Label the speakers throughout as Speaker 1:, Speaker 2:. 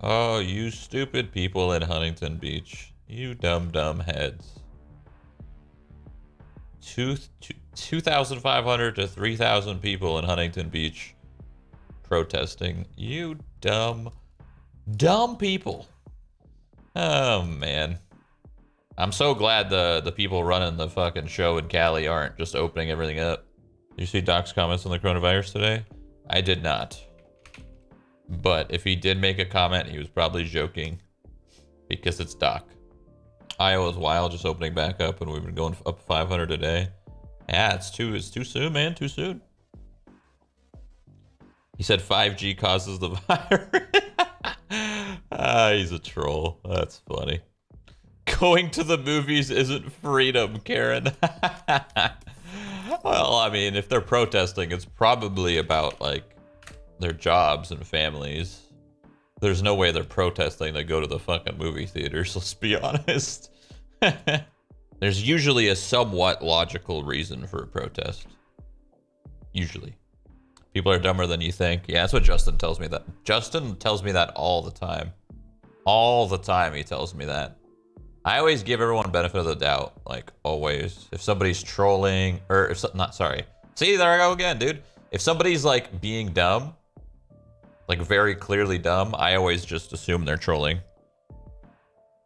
Speaker 1: Oh, you stupid people in Huntington Beach. You dumb heads. 2,500 to 3,000 people in Huntington Beach protesting. You dumb people. Oh, man. I'm so glad the people running the fucking show in Cali aren't just opening everything up. Did you see Doc's comments on the coronavirus today? I did not. But if he did make a comment, he was probably joking because it's Doc. Iowa's wild, just opening back up, and we've been going up 500 a day. Yeah, it's too soon, man. Too soon. He said 5G causes the virus. He's a troll. That's funny. Going to the movies isn't freedom, Karen. Well, I mean, if they're protesting, it's probably about, like, their jobs and families. There's no way they're protesting to go to the fucking movie theaters, let's be honest. There's usually a somewhat logical reason for a protest. Usually. People are dumber than you think. Yeah, that's what Justin tells me that. Justin tells me that all the time. All the time he tells me that. I always give everyone benefit of the doubt, like always. If somebody's trolling, or if not, sorry. See, there I go again, dude. If somebody's like being dumb, like very clearly dumb, I always just assume they're trolling.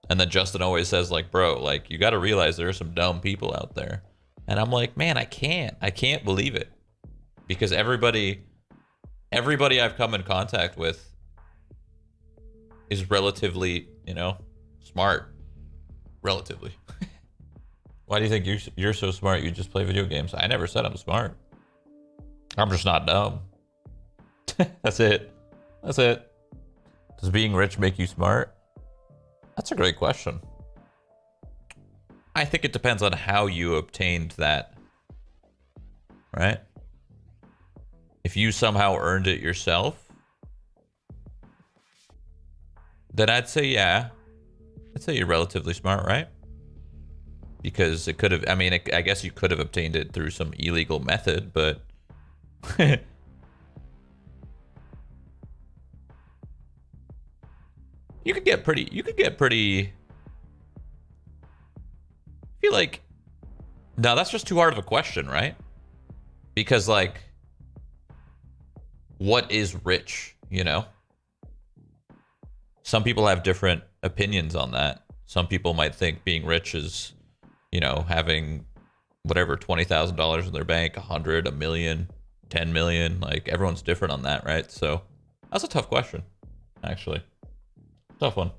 Speaker 1: And then Justin always says like, bro, like you got to realize there are some dumb people out there. And I'm like, man, I can't believe it. Because everybody I've come in contact with is relatively, smart. Relatively. Why do you think you're so smart? You just play video games. I never said I'm smart. I'm just not dumb. That's it. Does being rich make you smart? That's a great question. I think it depends on how you obtained that. Right? If you somehow earned it yourself, then I'd say, yeah. I'd say you're relatively smart, right? Because it could have, I guess you could have obtained it through some illegal method, but you could get pretty, I feel like, no, that's just too hard of a question, right? Because like, what is rich, Some people have different opinions on that. Some people might think being rich is, having whatever, $20,000 in their bank, 100, a million, 10 million. Like everyone's different on that, right? So that's a tough question, actually. Tough one.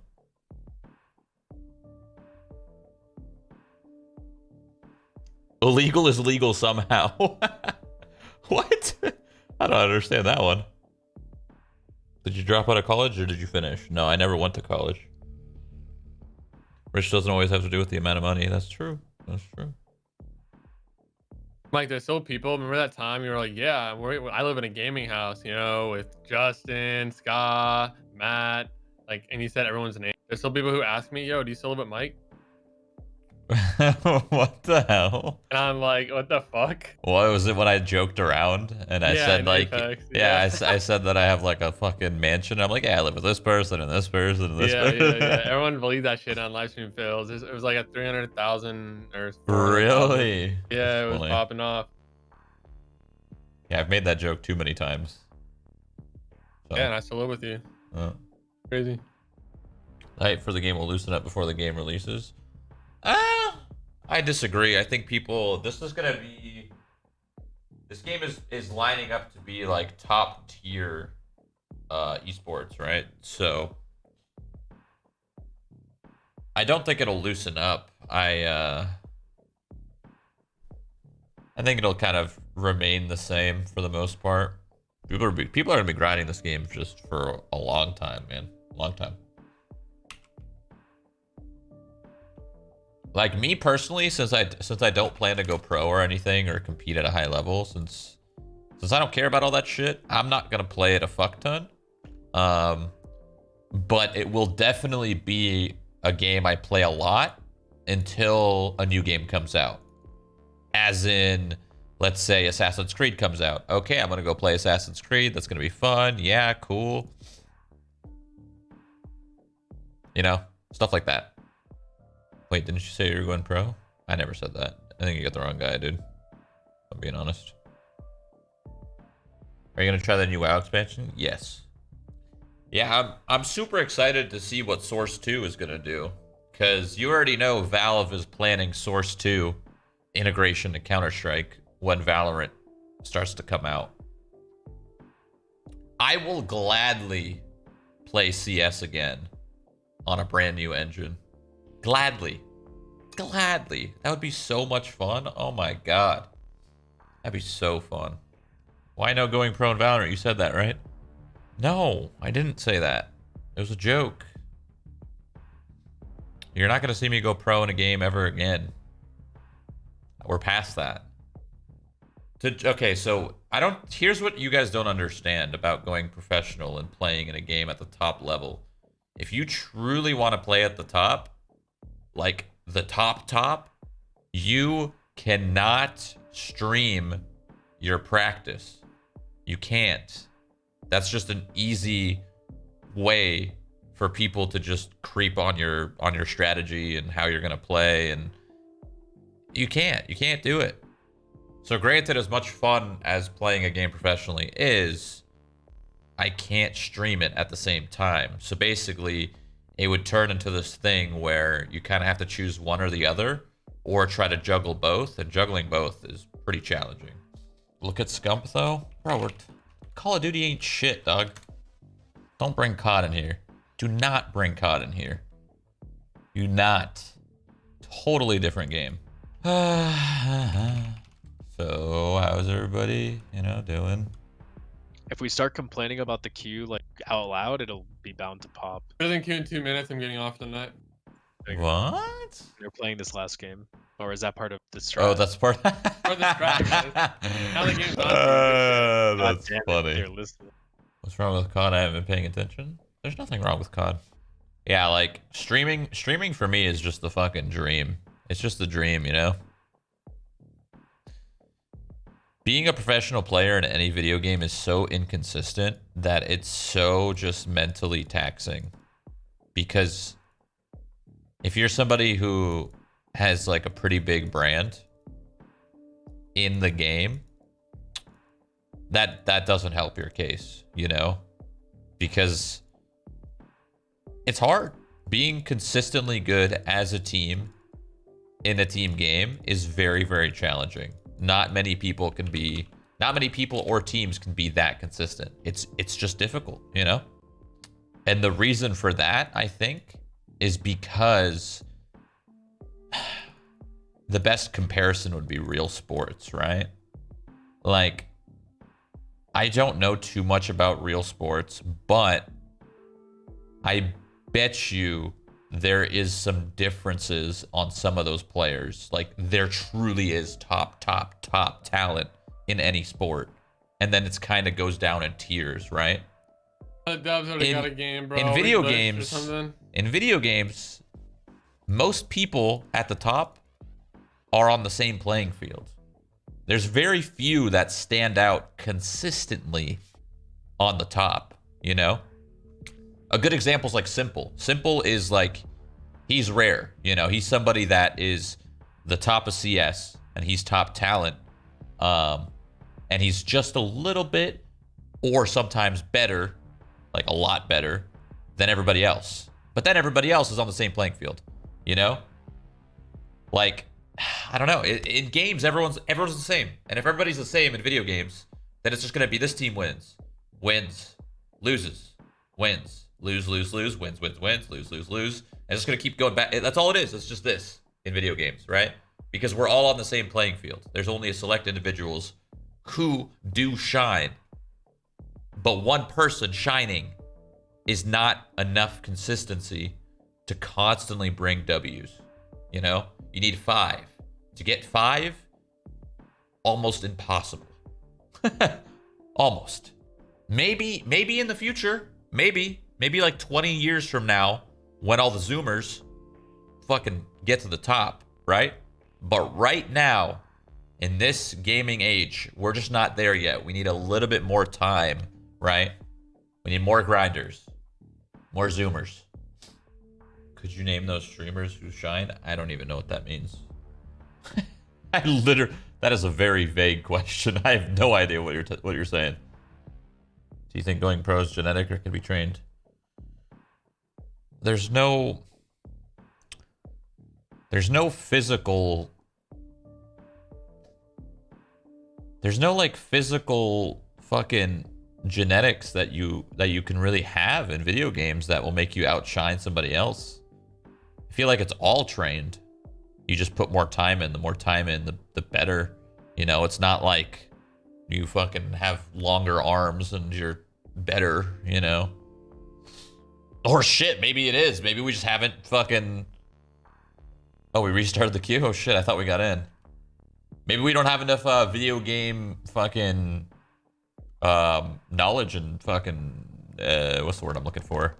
Speaker 1: Illegal is legal somehow. What? I don't understand that one. Did you drop out of college or did you finish? No, I never went to college. Rich doesn't always have to do with the amount of money. That's true.
Speaker 2: Mike, there's still people. Remember that time you were like, yeah, I live in a gaming house, with Justin, Scott, Matt, like, and you said everyone's name. There's still people who ask me, yo, do you still live at Mike?
Speaker 1: What the hell?
Speaker 2: And I'm like, what the fuck?
Speaker 1: What was it when I joked around and I said like,
Speaker 2: Apex,
Speaker 1: I said that I have like a fucking mansion. I'm like, yeah, I live with this person and this person and this person.
Speaker 2: Yeah. Everyone believed that shit on livestream fails. It was like a 300,000 or 400,000.
Speaker 1: Really?
Speaker 2: Yeah, it was popping off.
Speaker 1: Yeah, I've made that joke too many times.
Speaker 2: So. Yeah, and I still live with you. Crazy.
Speaker 1: Hype for the game will loosen up before the game releases. I disagree. I think this game is lining up to be like top tier esports, right? So I don't think it'll loosen up. I think it'll kind of remain the same for the most part. People are gonna be grinding this game just for a long time, man. Long time. Like me personally, since I don't plan to go pro or anything or compete at a high level, since I don't care about all that shit, I'm not gonna play it a fuck ton. But it will definitely be a game I play a lot until a new game comes out. As in, let's say Assassin's Creed comes out. Okay, I'm gonna go play Assassin's Creed. That's gonna be fun. Yeah, cool. You know, stuff like that. Wait, didn't you say you were going pro? I never said that. I think you got the wrong guy, dude. I'm being honest. Are you gonna try the new WoW expansion? Yes. Yeah, I'm super excited to see what Source 2 is gonna do. Because you already know Valve is planning Source 2 integration to Counter-Strike when Valorant starts to come out. I will gladly play CS again on a brand new engine. Gladly. Gladly. That would be so much fun. Oh my god. That'd be so fun. Why no going pro in Valorant? You said that, right? No, I didn't say that. It was a joke. You're not going to see me go pro in a game ever again. We're past that. Okay, so here's what you guys don't understand about going professional and playing in a game at the top level. If you truly want to play at the top, like the top, you cannot stream your practice. You can't. That's just an easy way for people to just creep on your strategy and how you're gonna play, and you can't do it. So granted, as much fun as playing a game professionally is, I can't stream it at the same time. So basically, it would turn into this thing where you kind of have to choose one or the other, or try to juggle both, and juggling both is pretty challenging. Look at Scump though, bro. Call of Duty ain't shit, dog. Don't bring COD in here. Do not bring COD in here. Do not. Totally different game. So, how's everybody, doing?
Speaker 3: If we start complaining about the queue like out loud, it'll be bound to pop.
Speaker 2: Better than queue in 2 minutes. I'm getting off tonight.
Speaker 1: What?
Speaker 3: They're playing this last game. Or is that part of the strat?
Speaker 1: Oh, that's part.
Speaker 2: Part of the strat, guys. Now the game's on.
Speaker 1: That's funny.
Speaker 3: They're listening.
Speaker 1: What's wrong with COD? I haven't been paying attention. There's nothing wrong with COD. Yeah, like streaming for me is just the fucking dream. It's just the dream, Being a professional player in any video game is so inconsistent that it's so just mentally taxing. Because if you're somebody who has like a pretty big brand in the game, that doesn't help your case, because it's hard. Being consistently good as a team in a team game is very, very challenging. Not many people or teams can be that consistent. It's just difficult, And the reason for that, I think, is because the best comparison would be real sports, right? Like, I don't know too much about real sports, but I bet you there is some differences on some of those players. Like, there truly is top talent in any sport. And then it's kind of goes down in tiers, right?
Speaker 2: Dubs already got a game, bro.
Speaker 1: In video games, most people at the top are on the same playing field. There's very few that stand out consistently on the top, A good example is like Simple. Simple is like, he's rare, He's somebody that is the top of CS, and he's top talent. And he's just a little bit, or sometimes better, like a lot better, than everybody else. But then everybody else is on the same playing field, Like, I don't know. In games, everyone's the same. And if everybody's the same in video games, then it's just going to be this team wins, loses, wins, lose, wins, lose. And it's going to keep going back. That's all it is. It's just this in video games, right? Because we're all on the same playing field. There's only a select individuals who do shine. But one person shining is not enough consistency to constantly bring W's, You need 5. To get 5, almost impossible. Almost. Maybe in the future, maybe like 20 years from now, when all the Zoomers fucking get to the top, right? But right now, in this gaming age, we're just not there yet. We need a little bit more time, right? We need more grinders, more Zoomers. Could you name those streamers who shine? I don't even know what that means. I literally, that is a very vague question. I have no idea what you're saying. Do you think going pro is genetic or can be trained? There's no physical. There's no like physical fucking genetics that you can really have in video games that will make you outshine somebody else. I feel like it's all trained. You just put more time in. The more time in, the better. You know, it's not like you fucking have longer arms and you're better, you know. Or shit, maybe it is. Maybe we just haven't fucking... Oh, we restarted the queue? Oh shit, I thought we got in. Maybe we don't have enough video game fucking knowledge and fucking... what's the word I'm looking for?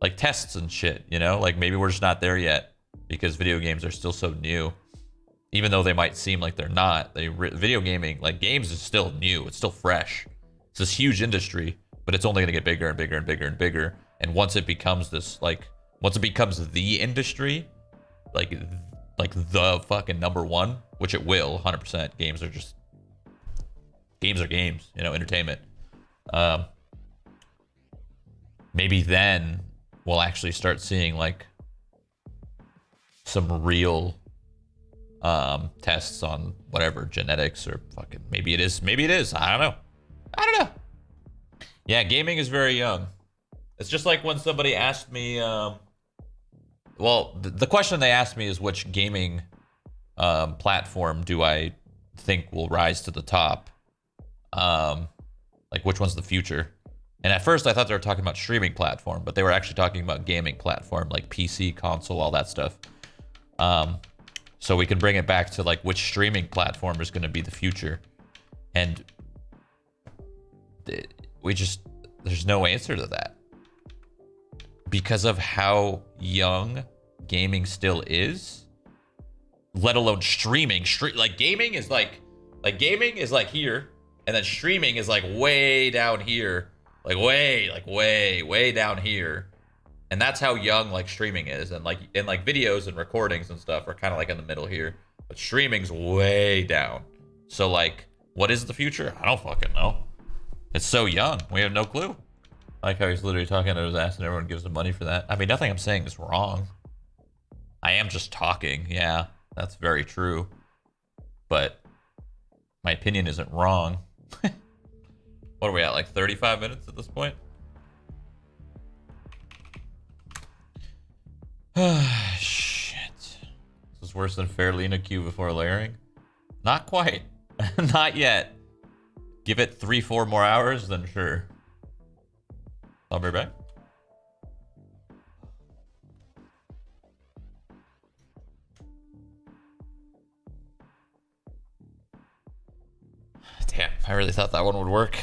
Speaker 1: Like tests and shit, you know? Like maybe we're just not there yet because video games are still so new. Even though they might seem like they're not. Video gaming, like games is still new. It's still fresh. It's this huge industry, but it's only going to get bigger and bigger and bigger and bigger. And once it becomes this, like, once it becomes the industry, like the fucking number one, which it will, 100%. Games are games, you know, entertainment. Maybe then we'll actually start seeing like some real tests on whatever genetics or fucking maybe it is. I don't know. Yeah, gaming is very young. It's just like when somebody asked me, well, the question they asked me is which gaming platform do I think will rise to the top? Like which one's the future? And at first I thought they were talking about streaming platform, but they were actually talking about gaming platform, like PC, console, all that stuff. So we can bring it back to like which streaming platform is going to be the future. And there's no answer to that. Because of how young gaming still is, let alone streaming. Like gaming is like here, and then streaming is like way down here. Like way down here. And that's how young like streaming is. And like videos and recordings and stuff are kind of like in the middle here. But streaming's way down. So like, what is the future? I don't fucking know. It's so young. We have no clue. I like how he's literally talking to his ass and everyone gives him money for that. I mean, nothing I'm saying is wrong. I am just talking. Yeah, that's very true. But my opinion isn't wrong. What are we at, like 35 minutes at this point? Shit. This is worse than Fairlina Q before layering? Not quite. Not yet. Give it 3-4 more hours, then sure. I'll be back. Damn, I really thought that one would work.